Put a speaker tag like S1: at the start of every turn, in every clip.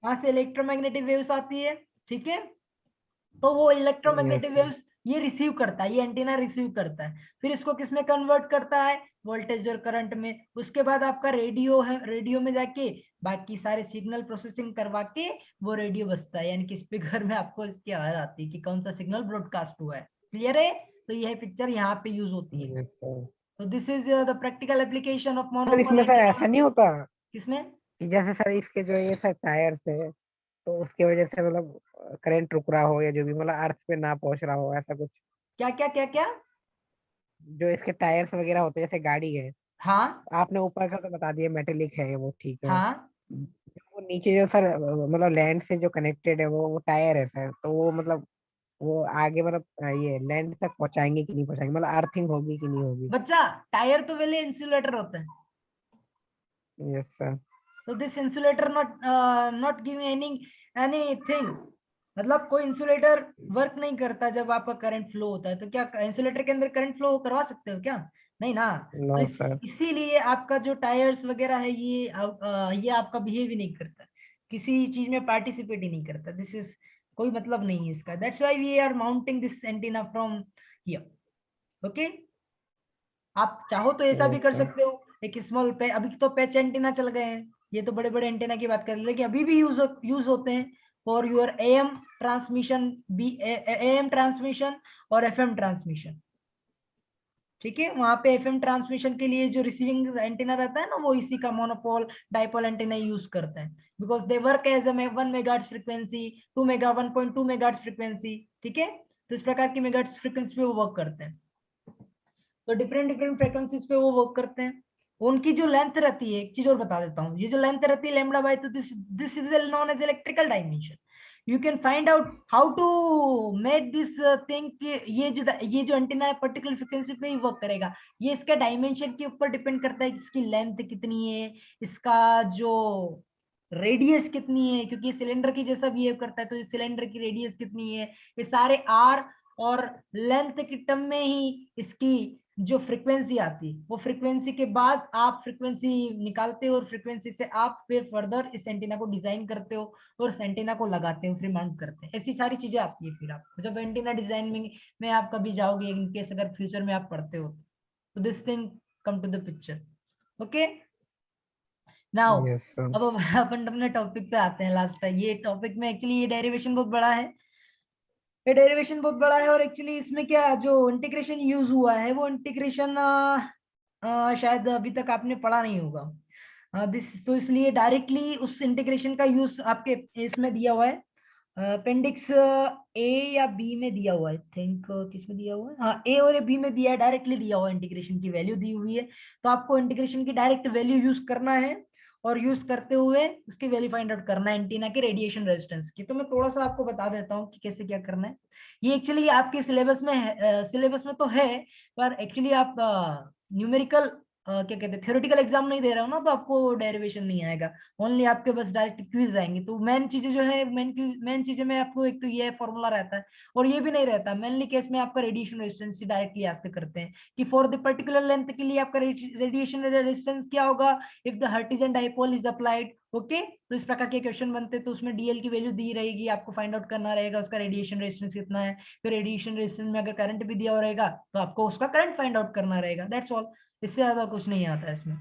S1: वहां से electromagnetic waves आती है, ठीक है। तो वो
S2: यस
S1: इलेक्ट्रोमैग्नेटिक
S2: सर।
S1: वेव्स ये रिसीव करता है, ये एंटीना रिसीव करता है, फिर इसको किस में कन्वर्ट करता है, वोल्टेज और करंट में। उसके बाद आपका रेडियो है, रेडियो में जाके बाकी सारे सिग्नल प्रोसेसिंग करवा के वो रेडियो बजता है, यानी कि स्पीकर में आपको इसकी आवाज आती है कि कौन सा सिग्नल ब्रॉडकास्ट हुआ है। क्लियर है? तो यह पिक्चर यहाँ पे यूज होती है।
S2: Yes sir.
S1: तो this is the practical application of
S2: sir
S1: monopole
S2: इसमें सर
S1: एंटीना।
S2: ऐसा नहीं होता
S1: किसमें?
S2: कि जैसे सर इसके जो ये सर टायर्स है, तो उसकी वजह से मतलब करंट रुक रहा हो या जो भी मतलब अर्थ पे ना पहुंच रहा हो, ऐसा कुछ?
S1: क्या क्या क्या क्या?
S2: जो इसके टायर्स वगैरह होते हैं जैसे गाड़ी है,
S1: हाँ
S2: आपने ऊपर का तो बता दिया मेटेलिक है वो, ठीक है।
S1: हाँ।
S2: वो नीचे जो सर मतलब लैंड से जो कनेक्टेड है वो टायर है सर, तो वो मतलब वो आगे मतलब ये लैंड तक पहुंचाएंगे कि नहीं पहुंचाएंगे, मतलब अर्थिंग होगी कि नहीं होगी?
S1: बच्चा, टायर तो पहले इंसुलेटर होता है।
S2: Yes sir.
S1: तो this insulator not giving anything, मतलब कोई इंसुलेटर वर्क नहीं करता जब आपका करंट फ्लो होता है। तो क्या इंसुलेटर के अंदर करंट फ्लो करवा सकते हो क्या? नहीं ना। तो
S2: नो सर।
S1: इसीलिए आपका जो टायर्स वगैरह है ये आपका बिहेव ही नहीं करता, किसी चीज में पार्टिसिपेट ही नहीं करता। दिस इज कोई मतलब नहीं है इसका। That's why we are mounting this antenna from here. Okay. आप चाहो तो ऐसा भी
S2: यस
S1: कर
S2: सर।
S1: सकते हो, एक स्मॉल पे, अभी तो पैच एंटीना चल गए हैं, ये तो बड़े बड़े एंटीना की बात कर रहे हैं, लेकिन अभी भी यूज होते हैं for your AM transmission, B AM transmission और एफएम ट्रांसमिशन। ठीक है, वहां पे एफएम ट्रांसमिशन के लिए जो रिसीविंग एंटीना रहता है ना, वो इसी का मोनोपोल डाइपोल एंटीना यूज करता है, because they work as a 1 megahertz frequency, 1.2 megahertz frequency. ठीक है, तो इस प्रकार की मेगाहर्ट्ज फ्रीक्वेंसी पे वो वर्क करते हैं। तो डिफरेंट डिफरेंट फ्रिक्वेंसीज पे वो वर्क करते हैं। उनकी जो लेंथ रहती है, एक चीज और बता देता हूँ, ये जो लेंथ रहती है लैम्बडा बाय, तो this is known as electrical dimension. You can find out how to make this thing कि ये जो एंटीना है पर्टिकुलर फ्रिक्वेंसी पे ही वर्क करेगा। ये इसके डायमेंशन के ऊपर डिपेंड करता है कि इसकी लेंथ कितनी है, इसका जो रेडियस कितनी है, क्योंकि ये सिलेंडर की जैसा बिहेव करता है, तो सिलेंडर की रेडियस कितनी है, ये सारे आर और लेंथ की टर्म में ही इसकी जो फ्रीक्वेंसी आती है, वो फ्रीक्वेंसी के बाद आप फ्रीक्वेंसी निकालते हो, और फ्रीक्वेंसी से आप फिर फर्दर इस एंटीना को डिजाइन करते हो और इस एंटीना को लगाते हो, फिर माउंट करते हैं। ऐसी सारी चीजें आती है फिर आप जब एंटीना डिजाइन में आप कभी जाओगे, इन केस अगर फ्यूचर में आप पढ़ते हो, तो this thing come to the picture. Okay, now
S2: yes sir.
S1: अब अपन अपने टॉपिक पे आते हैं। लास्ट टाइम ये टॉपिक में एक्चुअली ये डेरिवेशन बहुत बड़ा है, ये डेरिवेशन बहुत बड़ा है, और एक्चुअली इसमें क्या जो इंटीग्रेशन यूज हुआ है, वो इंटीग्रेशन शायद अभी तक आपने पढ़ा नहीं होगा। दिस तो इसलिए डायरेक्टली उस इंटीग्रेशन का यूज आपके इसमें दिया हुआ है, अपेंडिक्स ए या बी में दिया हुआ है, थिंक किस में दिया हुआ है, हाँ ए और बी में दिया है, डायरेक्टली दिया हुआ है, इंटीग्रेशन की वैल्यू दी हुई है। तो आपको इंटीग्रेशन की डायरेक्ट वैल्यू यूज करना है, और यूज करते हुए उसकी वैल्यू फाइंड आउट करना है एंटीना के रेडिएशन रेजिस्टेंस की। तो मैं थोड़ा सा आपको बता देता हूँ कि कैसे क्या करना है। ये एक्चुअली आपके सिलेबस में है, सिलेबस में तो है, पर एक्चुअली आप न्यूमेरिकल क्या कहते हैं थ्योरेटिकल एग्जाम नहीं दे रहे हो ना, तो आपको डेरिवेशन नहीं आएगा, ओनली आपके बस डायरेक्ट क्विज आएंगे। तो मेन चीजें जो है, मेन चीजें में आपको एक तो ये फॉर्मूला रहता है, और ये भी नहीं रहता मेनली केस में आपका रेडिएशन रेजिस्टेंस डायरेक्टली आस्क करते हैं कि फॉर द पर्टिकुलर लेंथ के लिए आपका रेडिएशन रेजिस्टेंस क्या होगा if the Hertzian dipole is applied. Okay, तो इस प्रकार के क्वेश्चन बनते हैं, तो उसमें डीएल की वैल्यू दी रहेगी, आपको फाइंड आउट करना रहेगा उसका रेडिएशन रेजिस्टेंस कितना है, फिर रेडिएशन रेजिस्टेंस में अगर करंट भी दिया रहेगा तो आपको उसका करंट फाइंड आउट करना रहेगा। दैट्स ऑल, इससे ज्यादा कुछ नहीं आता है इसमें।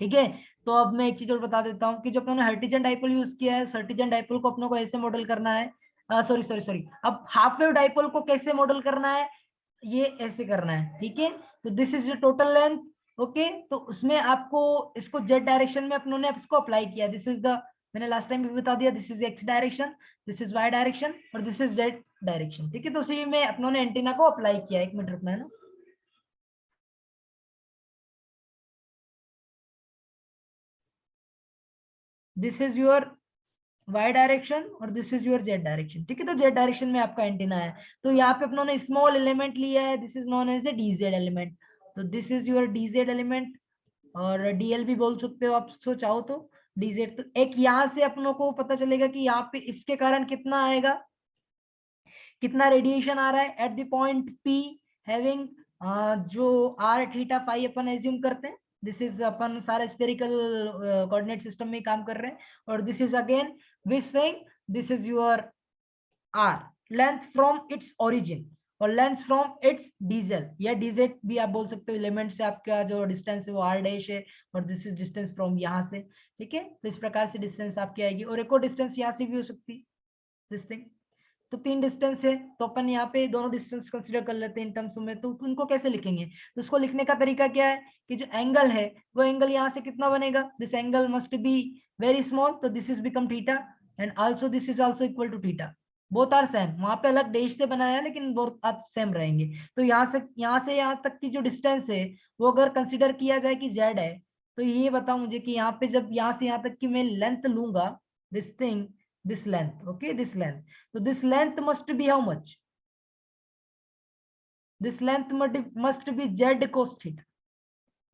S1: ठीक है, तो अब मैं एक चीज और बता देता हूँ कि जो अपने हर्टिजन डाइपोल यूज किया है, हर्टिजन डाइपोल को अपने को ऐसे मॉडल करना है, सॉरी सॉरी सॉरी, अब हाफ वेव डाइपोल को कैसे मॉडल करना है, ये ऐसे करना है। ठीक है, तो this is total length. Okay, तो उसमें आपको इसको जेड डायरेक्शन में अपनों ने इसको अप्लाई किया, दिस इज द, मैंने लास्ट टाइम भी बता दिया, this is X direction, this is Y direction, और दिस इज जेड डायरेक्शन। ठीक है, तो उसी में अपनों ने एंटीना को अप्लाई किया। एक मिनट रुकना है ना, this is your Y direction और this is your Z direction. ठीक है, तो जेड डायरेक्शन में आपका एंटीना है, तो यहाँ पे अपनों ने स्मॉल एलिमेंट लिया है, this is known as a DZ element. तो this is your DZ element, और डीएल भी बोल सकते हो आप सो चाहो तो, डीजेड। तो एक यहाँ से अपनों को पता चलेगा कि यहाँ पे इसके कारण कितना आएगा, कितना रेडिएशन आ रहा है at the point P having जो आर थीटा फाई अपन एज्यूम करते हैं। दिस इज अपन सारा स्पेरिकल कोऑर्डिनेट सिस्टम में काम कर रहे हैं, और this is again which thing, this is your R, length from its origin, और लेंथ फ्रॉम इट्स डीजल या डीजेड भी आप बोल सकते हो, एलिमेंट से आपका जो डिस्टेंस है वो आर डैश है, और दिस इज डिस्टेंस फ्रॉम यहाँ से, ठीक है। तो इस प्रकार से डिस्टेंस आपकी आएगी, और एक और डिस्टेंस यहाँ से भी हो सकती है, दिस थिंग। तो 3 डिस्टेंस है, तो अपन यहाँ पे दोनों डिस्टेंस कंसीडर कर लेते हैं इन टर्म्स में। तो उनको कैसे लिखेंगे, तो उसको लिखने का तरीका क्या है कि जो एंगल है वो एंगल यहाँ से कितना बनेगा, this angle must be very small, तो this is become theta, and also this is also equal to theta, both are same. वहां पे अलग डैश से बनाया है लेकिन बोथ आर सेम रहेंगे। तो यहाँ तक की जो डिस्टेंस है वो अगर कंसिडर किया जाए कि जेड है, तो ये बताओ मुझे कि यहाँ पे जब यहाँ से यहाँ तक की मैं लेंथ लूंगा, this thing, this length, okay, this length, so this length must be how much, this length must be z cos theta,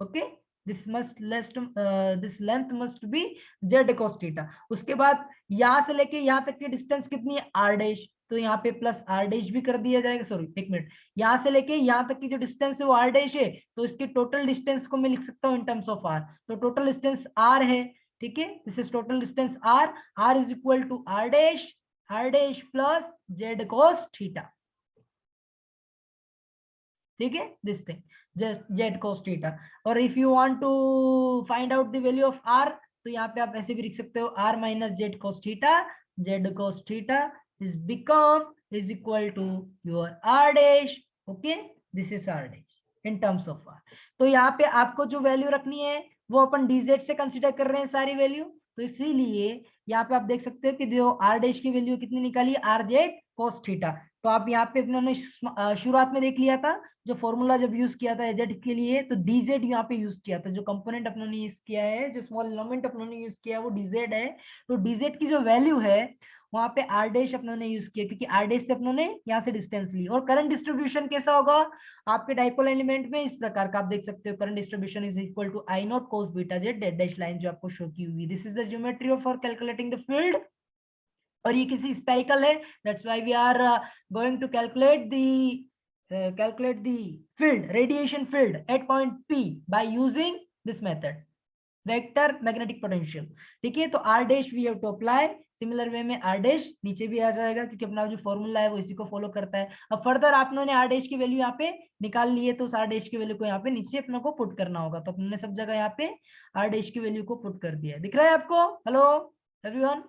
S1: okay, this length must be z cos theta। उसके बाद यहाँ से लेके यहाँ तक की डिस्टेंस कितनी है, r डैश, तो यहाँ पे प्लस r डैश भी कर दिया जाएगा, सॉरी एक मिनट, यहाँ से लेके यहाँ तक की जो डिस्टेंस है वो r डैश है, तो इसकी टोटल डिस्टेंस को मैं लिख सकता हूँ इन टर्म्स ऑफ r, तो टोटल डिस्टेंस r है, ठीक है, this is total distance r is equal to r dash plus z cos theta, ठीक है, this thing z cos theta. और if you want to find out the value of r, तो यहाँ पे आप ऐसे भी लिख सकते हो r minus z cos theta is become is equal to your r dash, okay, this is r dash in terms of r। तो यहाँ पे आपको जो वैल्यू रखनी है वो अपन dz से कंसीडर कर रहे हैं सारी वैल्यू, तो इसीलिए यहाँ पे आप देख सकते हो कि जो r डैश की वैल्यू कितनी निकाली, rz cos थीटा। तो आप यहाँ पे अपने शुरुआत में देख लिया था, जो फॉर्मूला जब यूज किया था z के लिए, तो dz यहाँ पे यूज किया था, जो कंपोनेंट अपनों ने यूज किया है, जो स्मॉल एलिमेंट अपनों ने यूज किया है वो dz है। तो dz की जो वैल्यू है वहां पे r डैश अपनों ने यूज किया, क्योंकि r डैश से अपनों ने यहाँ से डिस्टेंस ली। और करंट डिस्ट्रीब्यूशन कैसा होगा आपके डाइपोल एलिमेंट में, इस प्रकार का आप देख सकते हो, current distribution is equal to I naught cos beta Z dead dash line जो आपको शो की हुई, this is the geometry for calculating the field. और ये किसी स्पेरिकल है, that's why we are going to calculate the field, radiation field at point P by using this method, vector magnetic potential, ठीक है। तो R dash we have to apply, similar way में R dash नीचे भी आ जाएगा, क्योंकि अपना जो फॉर्मूला है वो इसी को फॉलो करता है। अब फर्दर आपने आर डैश की वैल्यू यहाँ पे निकाल ली है, तो उस आर डैश की वैल्यू को यहाँ पे नीचे अपने को पुट करना होगा, तो अपने सब जगह यहाँ पे आर डैश की वैल्यू को पुट कर दिया है, दिख रहा है आपको, hello everyone,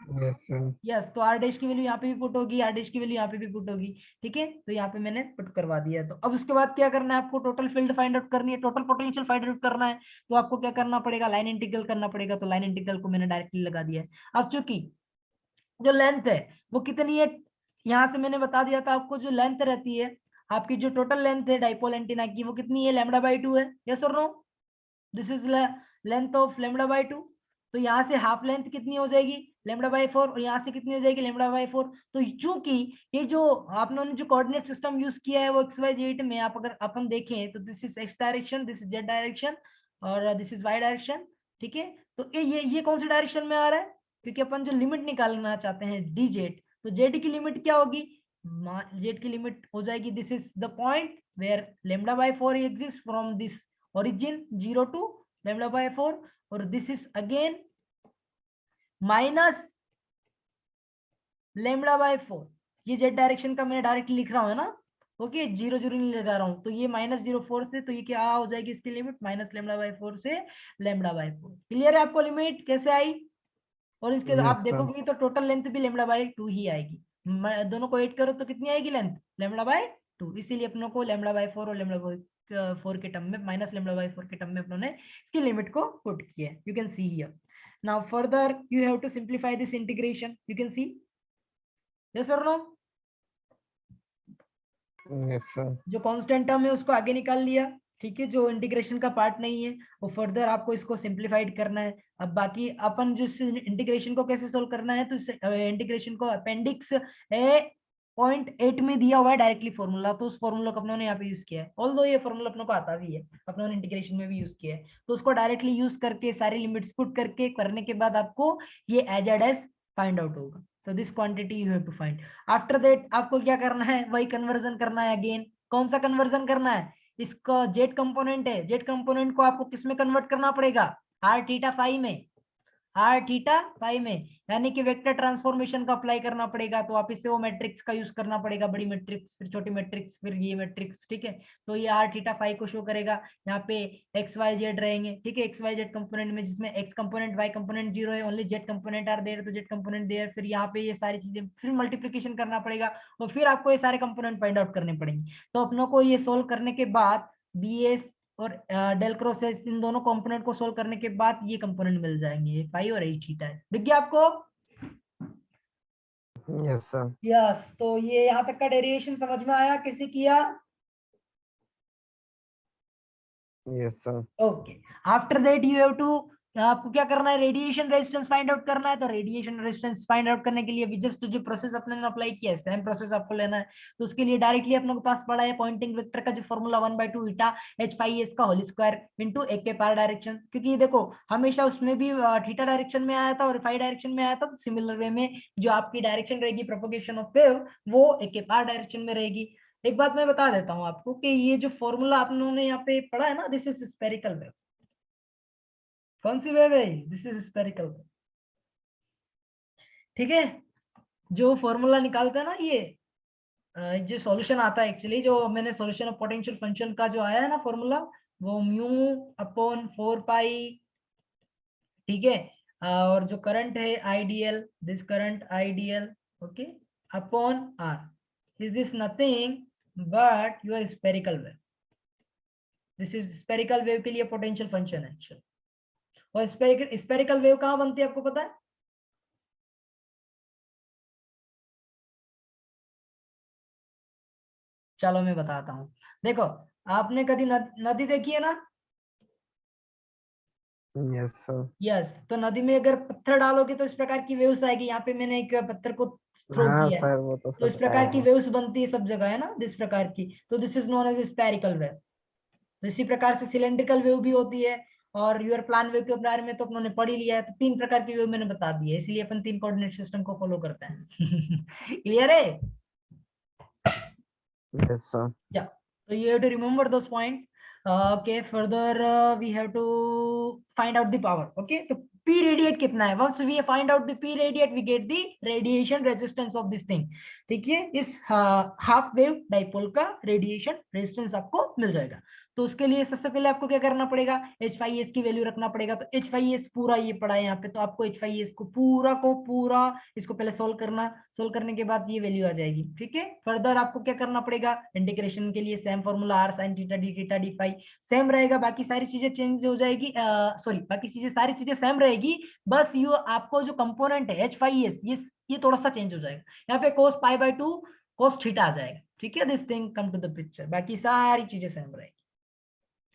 S2: yes sir,
S1: yes. तो आर डैश की वैल्यू यहाँ पे भी पुट होगी, आर डैश की वैल्यू यहाँ पे भी पुट होगी, ठीक है। तो यहाँ पे मैंने पुट करवा दिया। तो अब उसके बाद क्या करना है आपको, टोटल फील्ड फाइंड आउट करनी है, टोटल पोटेंशियल फाइंड आउट करना है, तो आपको क्या करना पड़ेगा, लाइन इंटीग्रल करना पड़ेगा। तो लाइन इंटीग्रल को मैंने डायरेक्टली लगा दिया है। अब चूंकि जो लेंथ है वो कितनी है, यहाँ से मैंने बता दिया था आपको, जो लेंथ रहती है आपकी, जो टोटल लेंथ है डाइपोल एंटीना की, वो कितनी है, λ/2 है, यस और no, this is length of λ/2। तो यहाँ से हाफ लेंथ कितनी हो जाएगी, λ/4, और यहाँ से कितनी हो जाएगी, λ/4। तो चूंकि ये जो आपने जो कोऑर्डिनेट सिस्टम यूज किया है वो XYZ में, आप अगर अपन देखें तो this is x direction, this is z direction, और दिस इज y डायरेक्शन, ठीक है। तो ये कौन सी डायरेक्शन में आ रहा है, क्योंकि अपन जो लिमिट निकालना चाहते हैं dz, तो z की लिमिट क्या होगी, z की लिमिट हो जाएगी, this is the point where λ/4 exist from this origin 0 to λ/4, और दिस इज अगेन माइनस λ/4। ये जेड डायरेक्शन का मैंने डायरेक्टली लिख रहा हूँ ना, ओके, 0 0 नहीं लगा रहा हूँ, तो ये -0.4 से, तो ये क्या हो जाएगी इसकी लिमिट, -λ/4 से λ/4। क्लियर है आपको लिमिट कैसे आई, और इसके आप
S2: यस सर,
S1: देखोगे तो टोटल लेंथ भी λ/2 ही आएगी, दोनों को ऐड करो तो कितनी आएगी लेंथ, λ/2। इसीलिए अपनों को λ/4 और λ/4 के टर्म में, -λ/4 के टर्म में अपनों ने इसकी लिमिट को पुट किया, you can see here. Now further you have to simplify this integration, you can see, yes और नो,
S2: यस सर,
S1: जो कांस्टेंट टर्म है उसको आगे निकाल लिया, ठीक है, जो इंटीग्रेशन का पार्ट नहीं है वो फर्दर आपको इसको सिंप्लीफाइड करना है। अब बाकी अपन जो इंटीग्रेशन को कैसे सोल्व करना है, तो इंटीग्रेशन को अपेंडिक्स A.8 में दिया हुआ है डायरेक्टली फॉर्मूला, तो उस फॉर्मूला को अपनों ने यहाँ पे यूज किया है, ऑल्दो ये फॉर्मूला अपनों को आता भी है, अपनों ने इंटीग्रेशन में भी यूज किया है, तो उसको डायरेक्टली यूज करके सारी लिमिट्स पुट करके करने के बाद आपको ये एज फाइंड आउट होगा। तो this quantity you have to find. After that आपको क्या करना है, वही कन्वर्जन करना है अगेन, कौन सा कन्वर्जन करना है, इसका जेड कंपोनेंट है, जेड कंपोनेंट को आपको किस में कन्वर्ट करना पड़ेगा, आर थीटा फाई में, आर थीटा फाई में, यानी कि वेक्टर ट्रांसफॉर्मेशन का अप्लाई करना पड़ेगा। तो वापिस से वो मैट्रिक्स का यूज करना पड़ेगा, बड़ी मैट्रिक्स फिर छोटी मैट्रिक्स फिर ये मैट्रिक्स, ठीक है। तो ये आर थीटा फाई को शो करेगा। यहाँ पे एक्स वाई जेड रहेंगे, ठीक है, एक्स वाई जेड कंपोनेंट में, जिसमें X component Y component zero है, only Z component are there, तो जेड कंपोनेंट देयर। फिर यहाँ पे ये सारी चीजें फिर मल्टीप्लीकेशन करना पड़ेगा और फिर आपको ये सारे कंपोनेंट फाइंड आउट करने पड़ेंगे। तो अपनों को ये सोल्व करने के बाद बी एस और डेल क्रॉस एच, इन दोनों कंपोनेंट को सोल्व करने के बाद ये कंपोनेंट मिल जाएंगे, ये फाई और एच थीटा है। दिख गया आपको?
S2: Yes sir.
S1: यस, तो ये यहाँ तक का डेरिवेशन समझ में आया? किसी किया?
S2: Yes sir.
S1: Okay, after that you have to, आपको क्या करना है, रेडिएशन रेजिस्टेंस फाइंड आउट करना है। तो रेडिएशन रेजिस्टेंस फाइंड आउट करने के लिए भी जस्ट जो प्रोसेस अपने ने अप्लाई किया है सेम प्रोसेस आपको लेना है। तो उसके लिए डायरेक्टली अपने को पास पड़ा है पॉइंटिंग वेक्टर का जो फॉर्मूला 1/2 ईटा एच पाई एस का होल स्क्वायर इनटू ए के पार डायरेक्शन, क्योंकि देखो हमेशा उसमें भी थीटा डायरेक्शन में आया था और फाई डायरेक्शन में आया था। तो सिमिलर वे में जो आपकी डायरेक्शन रहेगी प्रोपोगेशन ऑफ वेव वो ए के पार डायरेक्शन में रहेगी। एक बात मैं बता देता हूँ आपको कि ये जो फॉर्मूला आप लोगों ने यहाँ पे पढ़ा है ना, दिस इज स्पेरिकल वेव। कौन सी वेव है? दिस इज स्पेरिकल वेव, ठीक है। जो फॉर्मूला निकालते हैं ना ये जो सॉल्यूशन आता है, एक्चुअली जो मैंने सॉल्यूशन ऑफ पोटेंशियल फंक्शन का जो आया है ना फॉर्मूला, वो म्यू अपॉन 4 पाई, ठीक है। और जो करंट है IDL, this current IDL, okay, upon R, is this nothing but your spherical wave. This is spherical wave के लिए पोटेंशियल फंक्शन है एक्चुअली। और स्पेरिकल वेव कहाँ बनती है आपको पता है? चलो मैं बताता हूँ। देखो, आपने कभी नदी देखी है ना?
S2: Yes sir.
S1: यस, तो नदी में अगर पत्थर डालोगे तो इस प्रकार की वेव्स आएगी। यहाँ पे मैंने एक पत्थर को थ्रो
S2: हाँ
S1: किया है,
S2: सर, वो तो
S1: तो
S2: सर
S1: इस
S2: पता है
S1: प्रकार की
S2: वो।
S1: वेव्स बनती है सब जगह, है ना, इस प्रकार की। तो this is known as spherical wave. तो इसी प्रकार से सिलेंड्रिकल वेव भी होती है। और यूर प्लान वेव के बारे में तो अपनों ने पढ़ ही लिया है। तो 3 प्रकार की वेव मैंने बता दी है, इसलिए अपन 3 कोऑर्डिनेट सिस्टम को फॉलो करते हैं। क्लियर है?
S2: Yes sir.
S1: Yeah, so you have to remember those points. Okay, further we have to find out the power. Okay, so P radiate कितना है? Once we find out the P radiate, we get the radiation resistance of this thing. ठीक है, इस half wave dipole का radiation resistance आपको मिल जाएगा। तो उसके लिए सबसे पहले आपको क्या करना पड़ेगा, H5S की वैल्यू रखना पड़ेगा। तो H5S पूरा ये पड़ा है यहाँ पे, तो आपको H5S को पूरा इसको पहले सोल्व करना। सोल्व करने के बाद ये वैल्यू आ जाएगी, ठीक है। फर्दर आपको क्या करना पड़ेगा, इंटीग्रेशन के लिए same formula R sine theta D theta D phi same रहेगा, बाकी सारी चीजें चेंज हो जाएगी, सॉरी बाकी चीजें सारी चीजें सेम रहेगी। बस यू आपको जो कंपोनेंट है H5S ये थोड़ा सा चेंज हो जाएगा। यहाँ पे cos π/2 cos थीटा आ जाएगा, ठीक है। This thing come to the picture, बाकी सारी चीजें सेम रहेगी।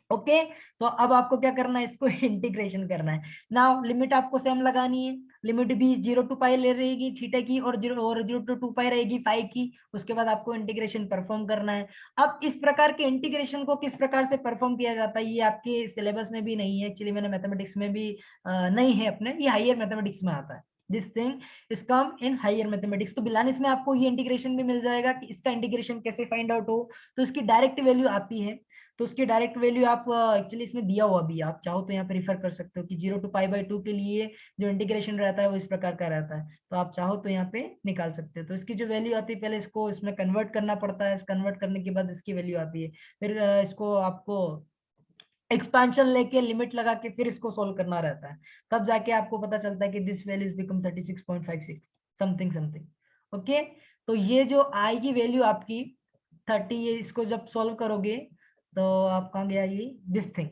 S1: ओके, तो अब आपको क्या करना है, इसको इंटीग्रेशन करना है। नाउ लिमिट आपको सेम लगानी है। लिमिट भी 0 to पाई ले रहेगी थीटा की, और 0 to 2 पाई रहेगी पाई की। उसके बाद आपको इंटीग्रेशन परफॉर्म करना है। अब इस प्रकार के इंटीग्रेशन को किस प्रकार से परफॉर्म किया जाता है, ये आपके सिलेबस में भी नहीं है एक्चुअली, मैंने मैथमेटिक्स में भी नहीं है अपने, ये हायर मैथमेटिक्स में आता है। This thing is come in higher mathematics. तो बिलानिस में आपको ये इंटीग्रेशन भी मिल जाएगा कि इसका इंटीग्रेशन कैसे फाइंड आउट हो। तो इसकी डायरेक्ट वैल्यू आती है। तो उसकी डायरेक्ट वैल्यू आप एक्चुअली इसमें दिया हुआ भी, आप चाहो तो यहाँ पे रिफर कर सकते हो कि 0 to π/2 के लिए जो इंटीग्रेशन रहता है वो इस प्रकार का रहता है। तो आप चाहो तो यहाँ पे निकाल सकते हो। तो इसकी जो वैल्यू आती है, पहले इसको इसमें कन्वर्ट करना पड़ता है, कन्वर्ट करने के बाद इसकी वैल्यू आती है। फिर इसको आपको एक्सपांशन लेके लिमिट लगा के फिर इसको सोल्व करना रहता है। तब जाके आपको पता चलता है कि this value is become 36.56 something something. Okay, तो ये जो आएगी वैल्यू आपकी 30, ये इसको जब सोल्व करोगे तो आप कहाँ गया, ये this thing,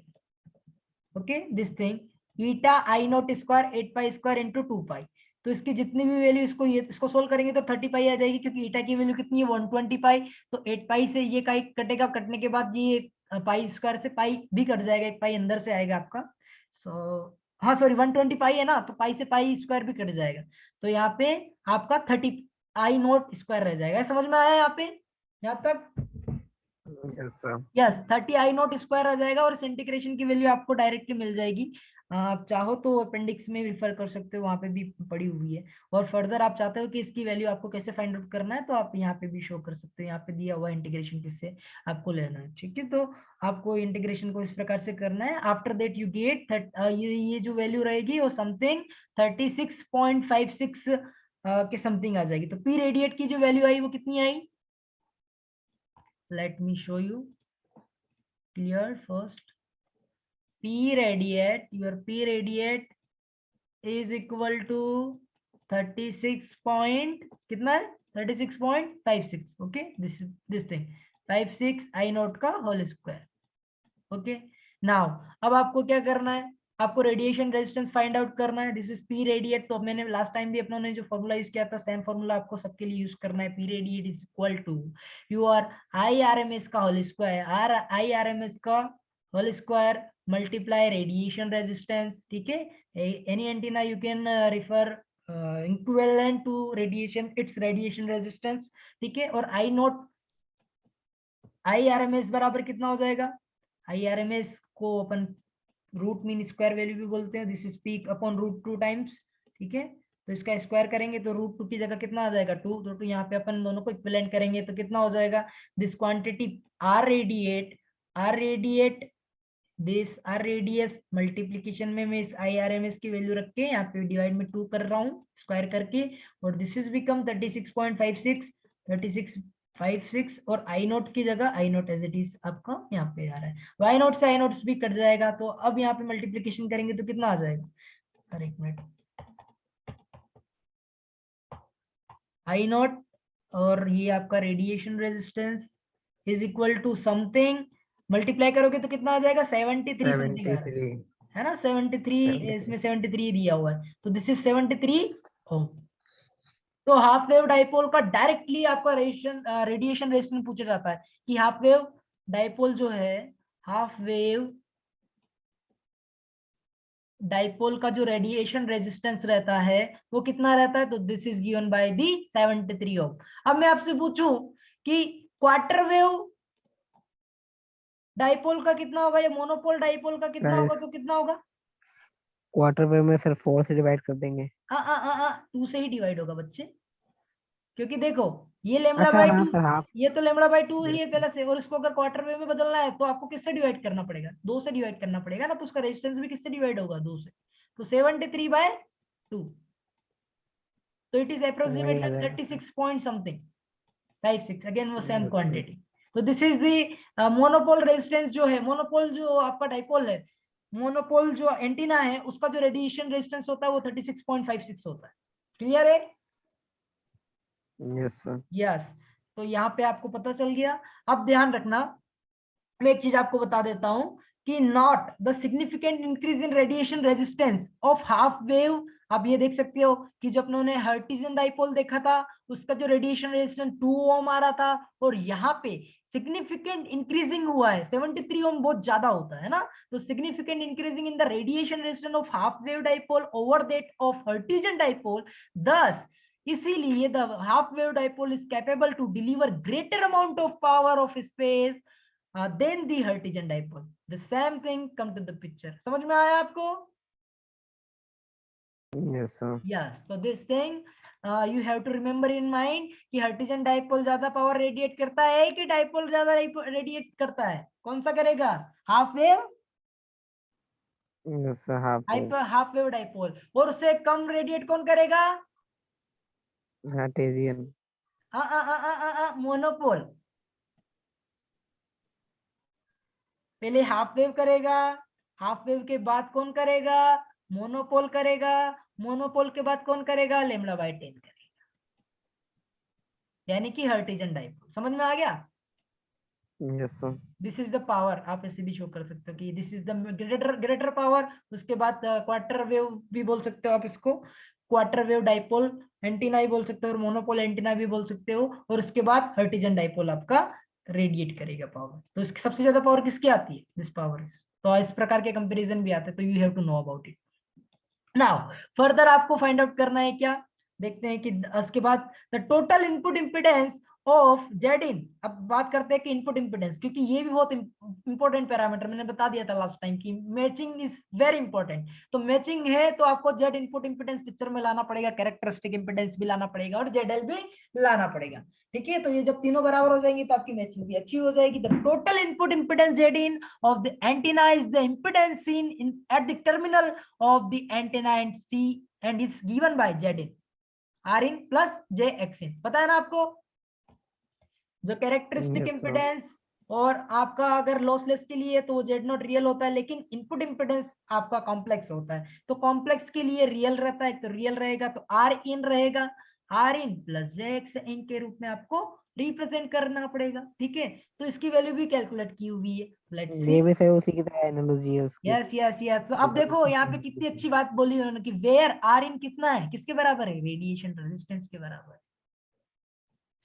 S1: okay, this thing eta I naught square 8 pi square into 2 पाई। तो इसकी जितनी भी वैल्यू, इसको सोल्व करेंगे तो 30 पाई आ जाएगी, क्योंकि ईटा की वैल्यू कितनी है 120 पाई। तो 8 पाई से ये कटेगा, कटने के बाद ये पाई स्क्वायर से पाई भी कट जाएगा, एक पाई अंदर से आएगा आपका। हाँ सॉरी 120 पाई है ना, तो पाई से पाई स्क्वायर भी कट जाएगा। तो यहाँ पे आपका 30 आई नॉट स्क्वायर रह जाएगा। समझ में आया यहाँ पे, यहाँ तक?
S2: Yes sir.
S1: Yes, 30 I naught square आ जाएगा और इस इंटीग्रेशन की वैल्यू आपको डायरेक्टली मिल जाएगी आप चाहो तो अपेंडिक्स में रिफर कर सकते हो, वहां पे भी पड़ी हुई है। और फर्दर आप चाहते हो कि इसकी वैल्यू आपको कैसे फाइंड आउट करना है, तो आप यहाँ पे भी शो कर सकते हो, यहाँ पे दिया हुआ इंटीग्रेशन किससे आपको लेना है। ठीक है, तो आपको इंटीग्रेशन को इस प्रकार से करना है। आफ्टर दैट यू गेट ये जो वैल्यू रहेगी वो समथिंग 36.56 के समथिंग आ जाएगी। तो पी रेडिएट की जो वैल्यू आई वो कितनी आई, let me show you clear first. P radiate, your P radiate is equal to 36 point कितना है 36.56. okay, this thing 56 I note का होल स्क्वायर। ओके, नाउ अब आपको क्या करना है, आपको रेडिएशन रेजिस्टेंस फाइंड आउट करना है। This is P radiate. तो मैंने लास्ट टाइम भी अपनों ने जो फॉर्मूला यूज किया था सेम फॉर्मूला आपको सबके लिए यूज करना है। P radiate is equal to your I R M S का whole square, I R M S का whole square multiply radiation resistance. ठीक है, any antenna you can refer equivalent to radiation its radiation resistance. ठीक है, और I naught I R M S बराबर कितना हो जाएगा, आई आर एम एस को अपन रूट मीन स्क्वायर वैल्यू भी बोलते हैं। This is peak upon root 2 times. ठीक है, तो इसका स्क्वायर करेंगे तो रूट 2 की जगह कितना आ जाएगा 2, तो 2 यहाँ पे अपन दोनों को इक्विवेलेंट करेंगे तो कितना हो जाएगा, this quantity R radiate this R radius multiplication में मैं इस आई आर एम एस की वैल्यू रख के यहाँ पे डिवाइड में 2 कर रहा हूँ स्क्वायर करके, और दिस इज बिकम 36.56 और आई नोट की जगह आई नोट एज इट इज आपका यहाँ पे आ रहा है। वाई नोट से आई नोट भी कट जाएगा, तो अब यहाँ पे मल्टीप्लीकेशन करेंगे तो कितना आ जाएगा, अरे एक मिनट, आई नोट और ये आपका radiation resistance is equal to something, multiply करोगे तो कितना आ जाएगा 73 समथिंग आ रहा
S2: 73
S1: है ना, 73 इसमें 73 दिया हुआ है, तो दिस इज 73 ओम। तो हाफ वेव डाइपोल का डायरेक्टली आपका रेडिएशन रेजिस्टेंस पूछा जाता है कि हाफ वेव डाइपोल जो है, हाफ वेव डाइपोल का जो रेडिएशन रेजिस्टेंस रहता है वो कितना रहता है, तो this is given by the 73 ओम। अब मैं आपसे पूछूं कि क्वार्टर वेव डाइपोल का कितना होगा या मोनोपोल डाइपोल का कितना होगा, तो कितना होगा,
S2: क्वार्टर वेव में सिर्फ 4 से डिवाइड कर देंगे।
S1: 2 से ही डिवाइड होगा बच्चे, क्योंकि देखो ये लेमड़ा
S2: अच्छा
S1: बाय
S2: हाँ
S1: 2,
S2: सर हाफ।
S1: ये तो लेमड़ा बाय 2 ही है
S2: यस
S1: पहले से, और इसको अगर क्वार्टर वेव में बदलना है तो आपको किससे डिवाइड करना पड़ेगा, 2 से डिवाइड करना पड़ेगा ना, तो उसका रेजिस्टेंस भी किससे डिवाइड होगा 2 से, तो 73/2, तो इट इज
S2: वही आ
S1: अप्रोक्सीमेटली
S2: जाएगा।
S1: 36 पॉइंट समथिंग 56, अगेन वो सेम
S2: यस सर।
S1: क्वांटिटी। तो this is the monopole resistance जो है, मोनोपोल जो आपका डाइपोल है, मोनोपोल जो एंटीना है उसका जो रेडिएशन रेजिस्टेंस होता है वो 36.56 होता है। क्लियर है,
S2: यस सर।
S1: यस। तो यहाँ पे आपको पता चल गया। अब ध्यान रखना, मैं एक चीज आपको बता देता हूं कि not the significant increase in radiation resistance of half wave. आप ये देख सकते हो कि जो अपनों ने हर्टिजन डाइपोल देखा था उसका जो रेडिएशन रेजिस्टेंस 2 ओम आ रहा था, और यहाँ पे सिग्निफिकेंट इंक्रीजिंग हुआ है 73 ओम, बहुत ज्यादा होता है ना, तो significant increasing in the radiation resistance of half wave dipole over that of Hertzian dipole, thus इसीलिए the half wave dipole is capable to deliver greater amount of power of space then the Hertzian dipole. The same thing come to the picture. समझ में आया आपको?
S2: Yes sir.
S1: Yes. So this thing you have to remember in mind कि Hertzian dipole ज्यादा power radiate करता है कि dipole ज्यादा रेडिएट करता है, कौन सा करेगा, half wave,
S2: yes sir half.
S1: Half wave dipole, और उससे कम रेडिएट कौन करेगा,
S2: हार्टेजियन।
S1: मोनोपोल। पहले हाफ वेव करेगा, हाफ वेव के बाद कौन करेगा, मोनोपोल करेगा, मोनोपोल के बाद कौन करेगा, लेमड़ा बाय 10 करेगा, यानी कि हर्टिजन डाइपोल। समझ में आ गया?
S2: Yes sir.
S1: This is the power, आप ऐसे भी शो कर सकते हो कि this is the greater power. उसके बाद क्वार्टर वेव भी बोल सकते हो आप इसको, क्वार्टर वेव डाइपोल एंटीना भी बोल सकते हो और मोनोपोल एंटीना भी बोल सकते हो, और उसके बाद हर्टिजन डाइपोल आपका रेडिएट करेगा पावर। तो इसकी सबसे ज्यादा पावर किसकी आती है, दिस पावर इज। तो इस प्रकार के कंपैरिजन भी आते हैं, तो you have to know about it. Now further आपको फाइंड आउट करना है क्या, देखते हैं कि उसके बाद the total input impedance of Z in. अब बात करते हैं कि इनपुट इंपिडेंस, क्योंकि ये भी बहुत इंपॉर्टेंट पैरामीटर, मैंने बता दिया था लास्ट टाइम कि मैचिंग इज वेरी इंपॉर्टेंट। तो मैचिंग है तो आपको जेड इनपुट इंपिडेंस पिक्चर में लाना पड़ेगा, कैरेक्टरिस्टिक इंपिडेंस भी लाना पड़ेगा और जेड एल भी लाना पड़ेगा। ठीक है, तो ये जब तीनों बराबर हो जाएंगी तो आपकी मैचिंग भी अच्छी हो जाएगी। The total input impedance Z in of the antenna is the impedance seen in at the terminal of the antenna and see and is given by Z in R in plus J X in. पता है ना आपको, जो characteristic
S2: Yes, sir.
S1: Impedance और आपका अगर lossless के लिए तो जेड नॉट रियल होता है, लेकिन इनपुट इंपिडेंस आपका कॉम्प्लेक्स होता है। तो कॉम्प्लेक्स के लिए रियल रहता है, तो रियल रहेगा तो आर इन रहेगा, R in plus J X in के रूप में आपको रिप्रेजेंट करना पड़ेगा। ठीक है, तो इसकी वैल्यू भी कैलकुलेट की हुई है, लेट्स सी।
S2: ये भी सर उसी की तरह एनालॉजी है उसकी।
S1: यस यस यस, तो अब देखो यहाँ पे कितनी अच्छी बात बोली उन्होंने कि वेयर आर इन कितना है, किसके बराबर है, रेडिएशन रेजिस्टेंस के बराबर है।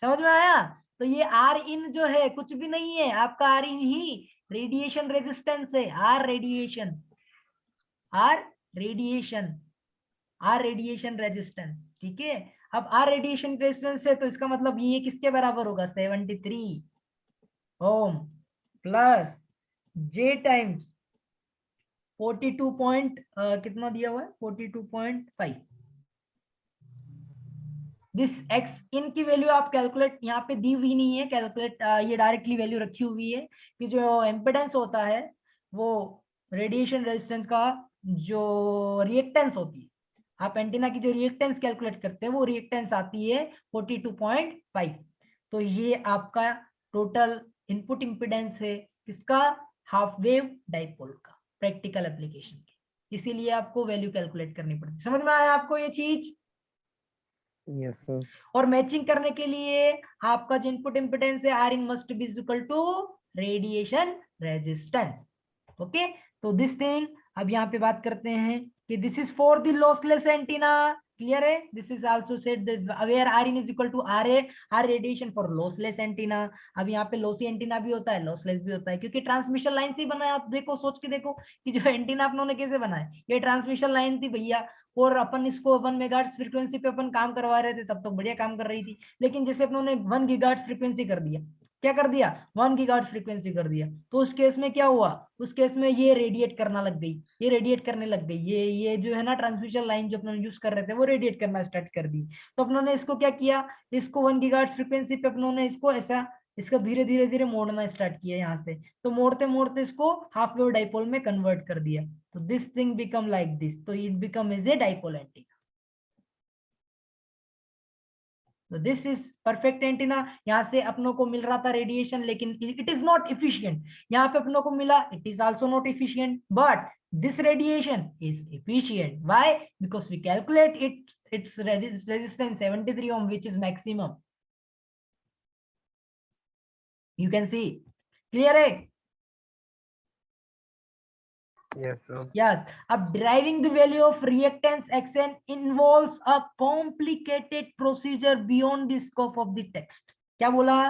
S1: समझ में आया? तो ये आर इन जो है कुछ भी नहीं है, आपका आर इन ही रेडिएशन रेजिस्टेंस है। R radiation, R radiation, R radiation resistance. ठीक है, अब आर रेडिएशन रेजिस्टेंस है तो इसका मतलब ये किसके बराबर होगा, 73 ओम प्लस जे टाइम्स 42 पॉइंट कितना दिया हुआ है, 42.5। दिस एक्स इन की वैल्यू आप कैलकुलेट, यहाँ पे दी हुई नहीं है कैलकुलेट, ये डायरेक्टली वैल्यू रखी हुई है कि जो इम्पिडेंस होता है वो रेडिएशन रेजिस्टेंस का जो रिएक्टेंस होती है, आप एंटीना की जो रिएक्टेंस कैलकुलेट करते हैं वो रिएक्टेंस आती है 42.5। तो ये आपका टोटल इनपुट इम्पिडेंस है किसका, हाफ वेव डाइपोल का, प्रैक्टिकल एप्लीकेशन की, इसीलिए आपको वैल्यू कैलकुलेट करनी पड़ती है। समझ में आया आपको ये चीज?
S2: Yes sir.
S1: और मैचिंग करने के लिए आपका जो इनपुट इंपिडेंस है R in must be equal to radiation resistance. Okay, तो दिस थिंग, अब यहाँ पे बात करते हैं कि this is for the lossless antenna. Clear है? This is also said where R in is equal to R A R radiation for lossless antenna. अब यहाँ पे लॉसी एंटीना भी होता है, लॉसलेस भी होता है, क्योंकि ट्रांसमिशन लाइन से ही बना है। आप देखो, सोच के देखो कि जो एंटीना अपनों ने कैसे बनाया, ये ट्रांसमिशन लाइन थी भैया, और अपन इसको 1 मेगाहर्ट्ज फ्रीक्वेंसी पे अपन काम करवा रहे थे, तब तो बढ़िया काम कर रही थी। लेकिन जैसे अपनों ने 1 गीगाहर्ट्ज फ्रीक्वेंसी कर दिया, क्या कर दिया, 1 गीगाहर्ट्ज फ्रीक्वेंसी कर दिया, तो उस केस में क्या हुआ, उस केस में ये रेडिएट करना लग गई, ये रेडिएट करने लग गई, ये जो है ना ट्रांसमिशन लाइन जो अपने यूज कर रहे थे वो रेडिएट करना स्टार्ट कर दी। तो अपनों ने इसको क्या किया, इसको 1 गीगाहर्ट्ज फ्रीक्वेंसी पे अपनों ने इसको ऐसा, इसका धीरे धीरे धीरे मोड़ना स्टार्ट किया यहाँ से, तो मोड़ते मोड़ते इसको हाफ वेव डाइपोल में कन्वर्ट कर दिया। तो this thing become like this, तो it become as a dipole antenna. तो दिस इज परफेक्ट एंटीना। यहाँ से अपनों को मिल रहा था रेडिएशन, लेकिन इट इज नॉट इफिशिएंट। यहाँ पे अपनों को मिला, it is also not efficient, but this radiation is efficient. Why? Because we calculate its resistance 73 ohm, which is maximum. You can see. Clear है?
S2: Yes sir.
S1: Yes. अब deriving the value of reactance Xn involves a complicated procedure beyond the scope of the text. क्या बोला?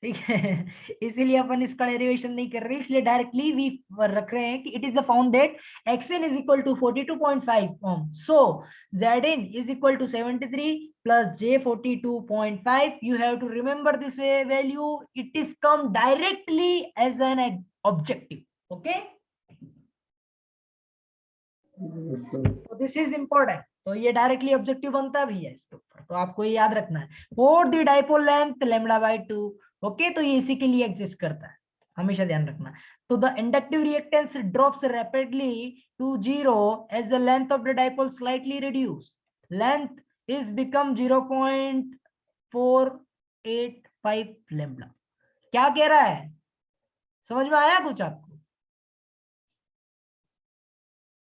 S1: ठीक है, इसीलिए अपन इसका derivation नहीं कर रहे, इसलिए डायरेक्टली वी रख रहे हैं कि it is the found that Xn is equal to 42.5 ohm. So Zn is equal to 73 plus J 42.5. You have to remember this value. It is come directly as an objective. Okay.
S2: Yes sir.
S1: तो this is important, तो ये directly objective बनता भी है इसके ऊपर, तो आपको ये याद रखना है। For the dipole length λ/2। Okay, तो ये इसी के लिए एग्जिस्ट करता है, हमेशा ध्यान रखना। तो the inductive reactance drops rapidly to 0 as the length of the dipole slightly reduce. Length is become 0.485 lambda. क्या कह रहा है, समझ में आया कुछ आपको?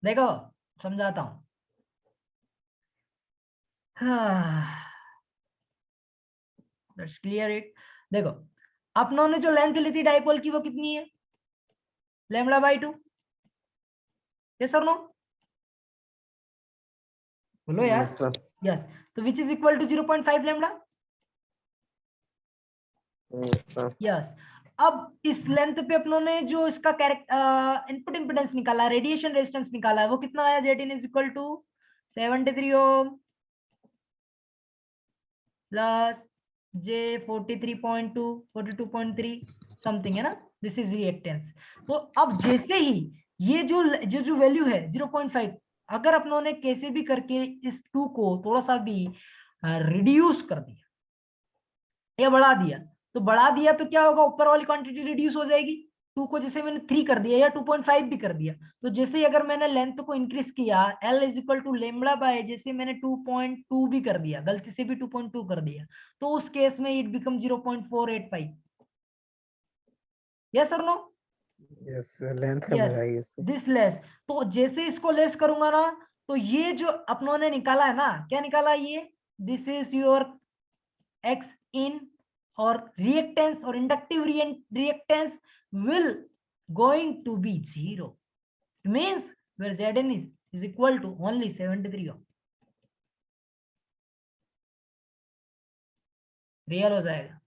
S1: देखो समझाता हूं। Let's clear it. देखो, अपनों ने जो लेंथ ली थी डाइपोल की वो कितनी है, λ/2। यस और नो? बोलो यार।
S2: Yes sir.
S1: यस, तो which is equal to 0.5 lambda.
S2: Yes sir.
S1: Yes, अब इस लेंथ पे अपनों ने जो इसका इनपुट इंपिडेंस निकाला, रेडिएशन रेजिस्टेंस निकाला है, वो कितना आया, Zn is equal to 73 ohm plus J 43.2 42.3 something है ना, दिस इज रिएक्टेंस। तो अब जैसे ही ये जो वैल्यू है 0.5, अगर अपनों ने कैसे भी करके इस 2 को थोड़ा सा भी रिड्यूस कर दिया या बढ़ा दिया, तो बढ़ा दिया तो क्या होगा, ऊपर वाली क्वांटिटी रिड्यूस हो जाएगी। 2 को जैसे मैंने 3 कर दिया या 2.5 भी कर दिया, तो जैसे ही अगर मैंने लेंथ को इंक्रीज किया L is equal to lambda by, जैसे मैंने 2.2 भी कर दिया, गलती से भी 2.2 कर दिया, तो उस केस में इट बिकम 0.485। यस और नो?
S2: यस लेंथ कम हो
S1: यस,
S2: जाएगी उससे।
S1: This less. तो जैसे इसको लेस करूंगा ना, तो ये जो अपनों ने निकाला है ना, क्या निकाला ये, this is your x in और reactance और inductive reactance will going to be 0. It means where Zn is equal to only 73 ohm, real हो जाएगा।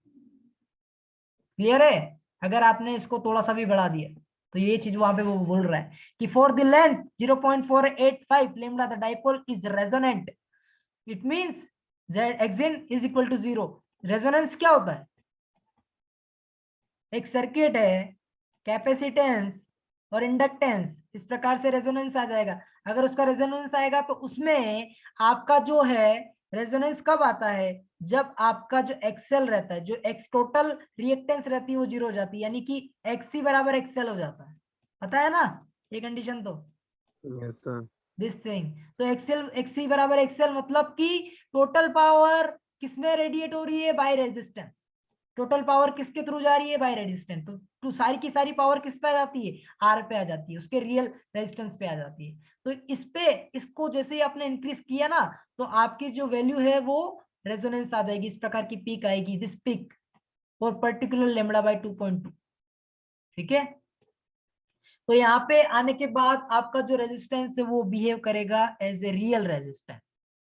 S1: क्लियर है? अगर आपने इसको थोड़ा सा भी बढ़ा दिया, तो ये चीज वहां पे वो बोल रहा है कि for the length 0.485 lambda the dipole is resonant, it means Xn is equal to 0। Resonance क्या होता है, एक सर्किट है, कैपेसिटेंस और इंडक्टेंस, इस प्रकार से रेजोनेंस आ जाएगा। अगर उसका रेजोनेंस आएगा तो उसमें आपका जो है रेजोनेंस कब आता है, जब आपका जो एक्सएल रहता है, जो एक्स टोटल रिएक्टेंस रहती है वो 0 हो जाती है, यानी कि एक्सी बराबर एक्सएल हो जाता है। पता है ना ये कंडीशन? तो
S2: यस सर।
S1: दिस थिंग, तो एक्सएल एक्सी बराबर एक्सएल मतलब कि टोटल पावर किसमें रेडिएट हो रही है, बाय रेजिस्टेंस। टोटल पावर किसके थ्रू जा रही है, बाय रेजिस्टेंस। तो सारी की सारी पावर किस पे आ जाती है, आर पे आ जाती है, उसके रियल रेजिस्टेंस पे आ जाती है। तो इस पे इसको जैसे ही आपने इंक्रीज किया ना, तो आपकी जो वैल्यू है वो रेजोनेंस आ जाएगी, इस प्रकार की पीक आएगी, this peak for particular lambda by 2.2। ठीक है, तो यहाँ पे आने के बाद आपका जो रेजिस्टेंस है वो बिहेव करेगा as a real resistance,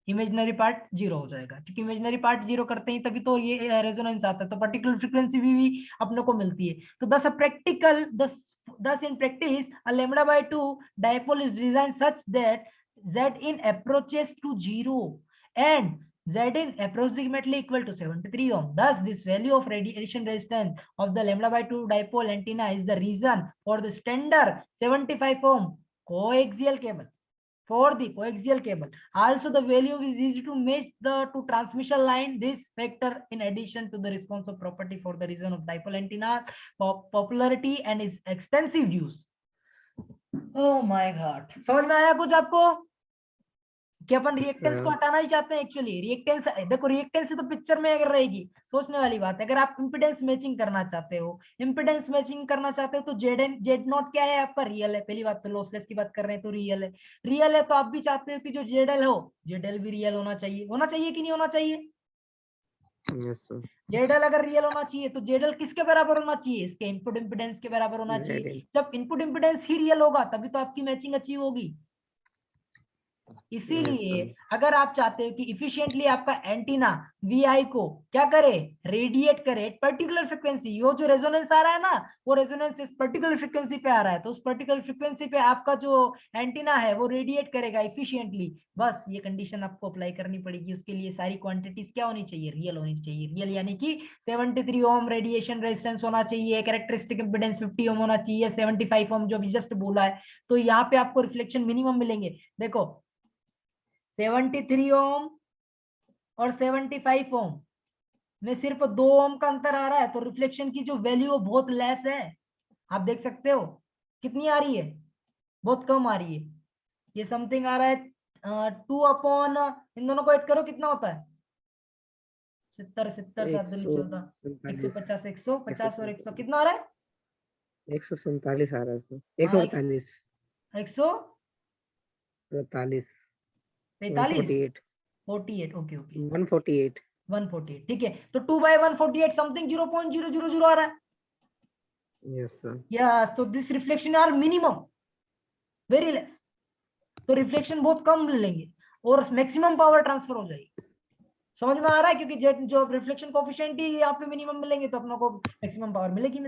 S1: imaginary part 0 हो जाएगा, क्योंकि इमेजिनरी पार्ट 0 करते ही तभी तो ये रेजोनेंस आता है, तो पर्टिकुलर फ्रीक्वेंसी भी अपने को मिलती है। तो दस practical thus in practice a lambda by 2 dipole is designed such that Z in approaches to 0 and Z in approximately equal to 73 ohm. Thus, this value of radiation resistance of the lambda by 2 dipole antenna is the reason for the standard 75 ohm coaxial cable. For the coaxial cable, also the value is easy to match the to transmission line. This factor in addition to the response of property for the reason of dipole antenna popularity and its extensive use. Oh my god, समझ में आया कुछ आपको कि अपन reactance को हटाना ही चाहते हैं? एक्चुअली रिएक्टेंस, देखो रिएक्टेंस तो पिक्चर में अगर रहेगी, सोचने वाली बात है। अगर आप इंपिडेंस मैचिंग करना चाहते हो, इंपिडेंस मैचिंग करना चाहते हो, तो जेड नॉट क्या है आपका, रियल है। पहली बात तो लॉसलेस की बात कर रहे हैं तो रियल है। रियल है तो आप भी चाहते हो कि जो जेडएल हो, जेडएल भी रियल होना चाहिए। होना चाहिए कि नहीं होना चाहिए?
S2: Yes sir.
S1: जेडएल अगर रियल होना चाहिए तो जेडएल किसके बराबर होना चाहिए, इसके इनपुट इंपिडेंस के बराबर होना चाहिए। जब इनपुट इंपिडेंस ही रियल होगा तभी तो आपकी मैचिंग अचीव होगी। इसीलिए अगर आप चाहते हो कि इफिशिएंटली आपका एंटीना वीआई को क्या करे, रेडिएट करे पर्टिकुलर फ्रीक्वेंसी, यो जो रेजोनेंस आ रहा है ना, वो रेजोनेंस इस पर्टिकुलर फ्रीक्वेंसी पे आ रहा है, तो उस पर्टिकुलर फ्रीक्वेंसी पे आपका जो एंटीना है वो रेडिएट करेगा इफिशिएंटली। बस ये कंडीशन आपको अप्लाई करनी पड़ेगी। उसके लिए सारी क्वांटिटीज क्या होनी चाहिए, रियल होनी चाहिए। रियल यानी कि 73 ओम रेडिएशन रेजिस्टेंस होना चाहिए, कैरेक्टरिस्टिक इंपीडेंस 50 ओम होना चाहिए, 75 ओम जो भी जस्ट बोला है। तो यहाँ पे आपको रिफ्लेक्शन मिनिमम मिलेंगे। देखो 73 ओम और 75 ओम में सिर्फ 2 ओम का अंतर आ रहा है, तो रिफ्लेक्शन की जो वैल्यू है बहुत लेस है। आप देख सकते हो कितनी आ रही है, बहुत कम आ रही है। ये समथिंग आ रहा है 2 अपॉन, इन दोनों को ऐड करो कितना होता है, 70 70 7 दूनी 14 150 150 और 100 कितना आ रहा है,
S2: 147 आ रहा है सर। 148
S1: 145
S2: 148
S1: 48 ओके ओके
S2: 148
S1: 148 ठीक है। तो 2/148 समथिंग 0.000 आ रहा है।
S2: Yes sir.
S1: यस, तो this reflection are minimum, very less. तो रिफ्लेक्शन बहुत कम लेंगे और मैक्सिमम पावर ट्रांसफर हो जाएगी। समझ में आ रहा है? क्योंकि जो रिफ्लेक्शन कोफिशिएंट ही यहाँ पे मिनिमम मिलेंगे तो अपनों को मैक्सिमम पावर मिलेगी।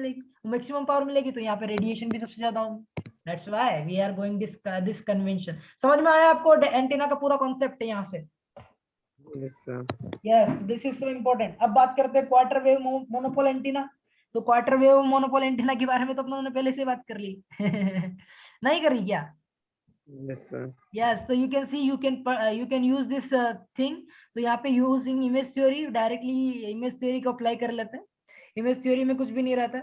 S1: मैक्सिमम पावर मिलेगी तो यहाँ पे रेडिएशन भी सबसे ज्यादा होगी। That's why we are going this convention. समझ में आया आपको? एंटीना का पूरा कॉन्सेप्ट है यहाँ से।
S2: Yes, sir.
S1: Yes, this is so important. अब बात करते हैं क्वार्टर वेव मोनोपोल एंटीना। तो क्वार्टर वेव मोनोपोल एंटीना के बारे में तो अपनों ने पहले से बात कर ली नहीं करी क्या?
S2: Yes, sir.
S1: यस, तो you can C you can use this thing. तो यहाँ पे using image theory, directly image theory को अप्लाई कर लेते हैं। इमेज थ्योरी में कुछ भी नहीं रहता।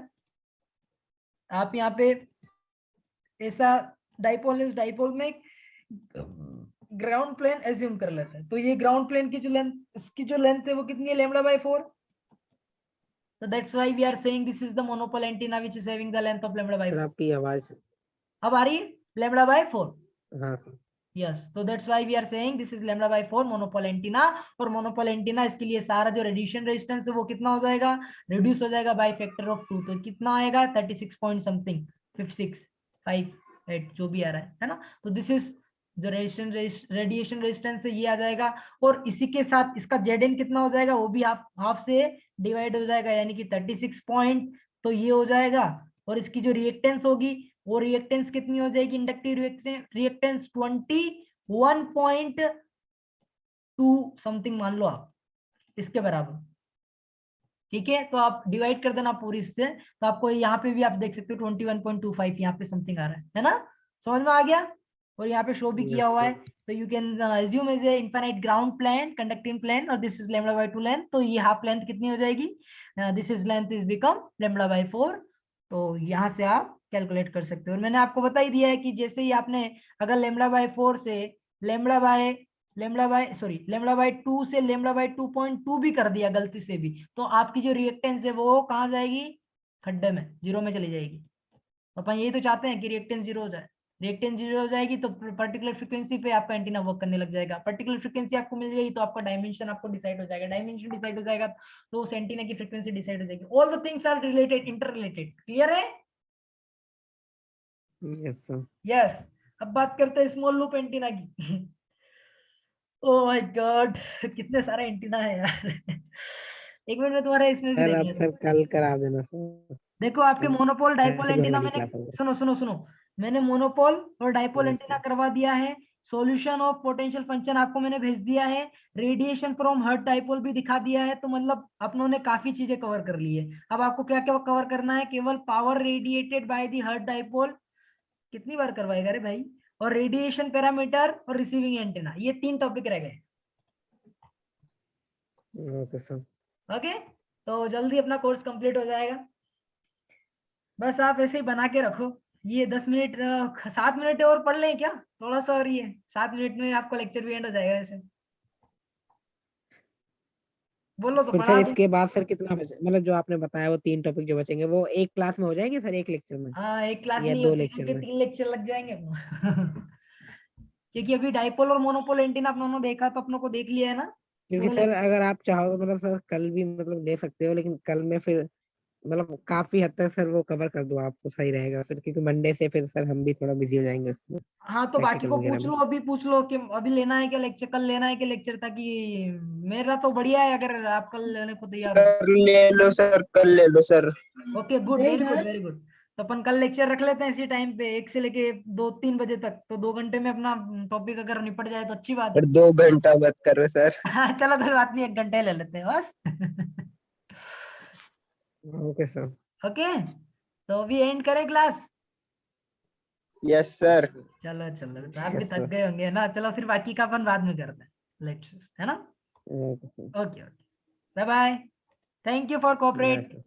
S1: आप यहाँ पे ऐसा डाइपोल में ग्राउंड प्लेन एज्यूम कर लेते हैं। तो ये ग्राउंड प्लेन की जो लेंथ, इसकी जो लेंथ है वो कितनी है? λ/4। So that's why we are saying this is the monopole antenna which is having the length of
S2: sir
S1: λ/4।
S2: आपकी आवाज।
S1: अब आ रही है λ/4?
S2: हाँ सर।
S1: यस, तो that's why we are saying this is λ/4 monopole antenna. और मोनोपोल एंटीना, इसके लिए सारा जो रेडिएशन रेजिस्टेंस है वो कितना हो जाएगा? रिड्यूस हो जाएगा बाय फैक्टर ऑफ 2। तो कितना आएगा? 36 पॉइंट समथिंग, 5658 जो भी आ रहा है ना। तो दिस इज जो रेडिएशन रेजिस्टेंस है, ये आ जाएगा। और इसी के साथ इसका Zn कितना हो जाएगा? वो भी हाफ से डिवाइड हो जाएगा, यानी कि 36 पॉइंट। तो ये हो जाएगा। और इसकी जो रिएक्टेंस होगी, वो रिएक्टेंस कितनी हो जाएगी? इंडक्टिव रिएक्टेंस 21.2 समथिंग मान लो आप, इसके बराबर। ठीक है, तो आप डिवाइड कर देना पूरी इससे। तो आपको यहाँ पे भी आप देख सकते हो 21.25 यहाँ पे समथिंग आ रहा है ना। समझ में आ गया? और यहाँ पे शो भी किया हुआ है। तो you can assume as a infinite ground plane, conducting plane, और दिस इज λ/2 लेंथ। तो ये हाफ लेंथ कितनी हो जाएगी? This is length is become λ/4। तो यहाँ से आप कैलकुलेट कर सकते हो। और मैंने आपको बता ही दिया है कि जैसे ही आपने अगर λ/4 से λ/2 से λ/2.2 भी कर दिया गलती से भी, तो आपकी जो रिएक्टेंस है वो कहाँ जाएगी? खड्डे में, जीरो में चली जाएगी। तो अपन यही तो चाहते हैं कि रिएक्टेंस जीरो हो जाए। रिएक्टेंस जीरो हो जाएगी तो पर्टिकुलर फ्रीक्वेंसी पे आपका एंटीना वर्क करने लग जाएगा। पर्टिकुलर फ्रीक्वेंसी आपको मिल जाएगी तो आपका डायमेंशन आपको डिसाइड हो जाएगा। डायमेंशन डिसाइड हो जाएगा तो उस एंटीना की फ्रीक्वेंसी डिसाइड हो जाएगी। All the things are related, inter related. Clear है?
S2: Yes sir.
S1: यस। अब बात करते हैं स्मॉल लूप एंटीना की। ओह माय गॉड, कितने सारे एंटीना है यार। एक मिनट में तुम्हारे इसमें भी
S2: सर
S1: देख
S2: आप
S1: लेता
S2: सर
S1: हूँ।
S2: कल करा देना सर।
S1: देखो आपके मोनोपोल डाइपोल
S2: ऐसे भी
S1: एंटीना
S2: हमारी
S1: मैंने,
S2: क्लास हो गई।
S1: सुनो सुनो सुनो, मैंने मोनोपोल और डाइपोल
S2: यस
S1: एंटीना
S2: सर।
S1: करवा दिया है। सॉल्यूशन ऑफ पोटेंशियल फंक्शन आपको मैंने भेज दिया है। रेडिएशन फ्रॉम हर्ट डाइपोल भी दिखा दिया है। तो मतलब अपनों ने काफी चीजें कवर कर ली है। अब आपको क्या क्या कवर करना है? केवल power radiated by the Hertz dipole, कितनी बार करवाएगा रे भाई, और रेडिएशन पैरामीटर और रिसीविंग एंटीना, ये 3 टॉपिक रह गए।
S2: Okay sir.
S1: ओके, तो जल्दी अपना कोर्स कंप्लीट हो जाएगा। बस आप ऐसे ही बना के रखो। ये 10 मिनट 7 मिनट और पढ़ लें क्या? थोड़ा सा और, ये 7 मिनट में आपको लेक्चर भी एंड हो जाएगा वैसे। बोलो तो
S2: फिर सर
S1: पढ़ा दूं।
S2: इसके बाद सर कितना मतलब जो आपने बताया वो 3 टॉपिक जो बचेंगे वो एक क्लास में हो जाएंगे सर, एक लेक्चर में
S1: हाँ, एक क्लास
S2: या
S1: नहीं
S2: 2
S1: होती
S2: लेक्चर
S1: क्योंकि
S2: में?
S1: 3 लेक्चर लग जाएंगे अपनो। क्योंकि अभी डाइपोल और मोनोपोल एंटीना अपनों ने देखा, तो अपनों को देख लिया है ना
S2: क्योंकि
S1: पूरा
S2: सर
S1: लेक्चर।
S2: अगर आप चाहो तो मतलब सर कल भी मतलब ले सकते हो, लेकिन कल में फिर मतलब काफी हद तक सर वो कवर कर दो आपको सही रहेगा फिर, क्योंकि मंडे से फिर सर हम भी थोड़ा बिजी हो जाएंगे उसमें,
S1: हाँ, तो बाकी
S2: प्रैक्टिकल
S1: को
S2: वगैरह
S1: पूछ
S2: में।
S1: लो, अभी पूछ लो कि अभी लेना है क्या लेक्चर, कल लेना है क्या लेक्चर, ताकि मेरा तो बढ़िया है अगर आप कल लेने को तैयार हो।
S3: सर ले लो सर, कल ले लो sir.
S1: Okay, good, very good very good. तो अपन कल लेक्चर रख लेते हैं इसी टाइम पे, 1 से लेके 2-3 बजे तक। तो 2 घंटे में अपना टॉपिक अगर निपट जाए तो अच्छी बात
S3: और 2 घंटा मत करो सर।
S1: है। हाँ, चलो कोई बात नहीं, 1 घंटे ले लेते हैं बस।
S2: Okay sir.
S1: ओके, तो अभी एंड करें क्लास।
S3: Yes sir.
S1: चलो चलो, तो आप भी
S2: यस
S1: थक
S2: सर।
S1: गए होंगे ना। चलो फिर बाकी का अपन बाद में करते हैं लेक्चर, है ना।
S2: Okay sir.
S1: Okay okay, bye bye. Thank you for
S2: by
S1: cooperate.
S2: Sir.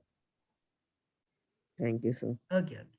S2: Thank you sir.
S1: Okay okay.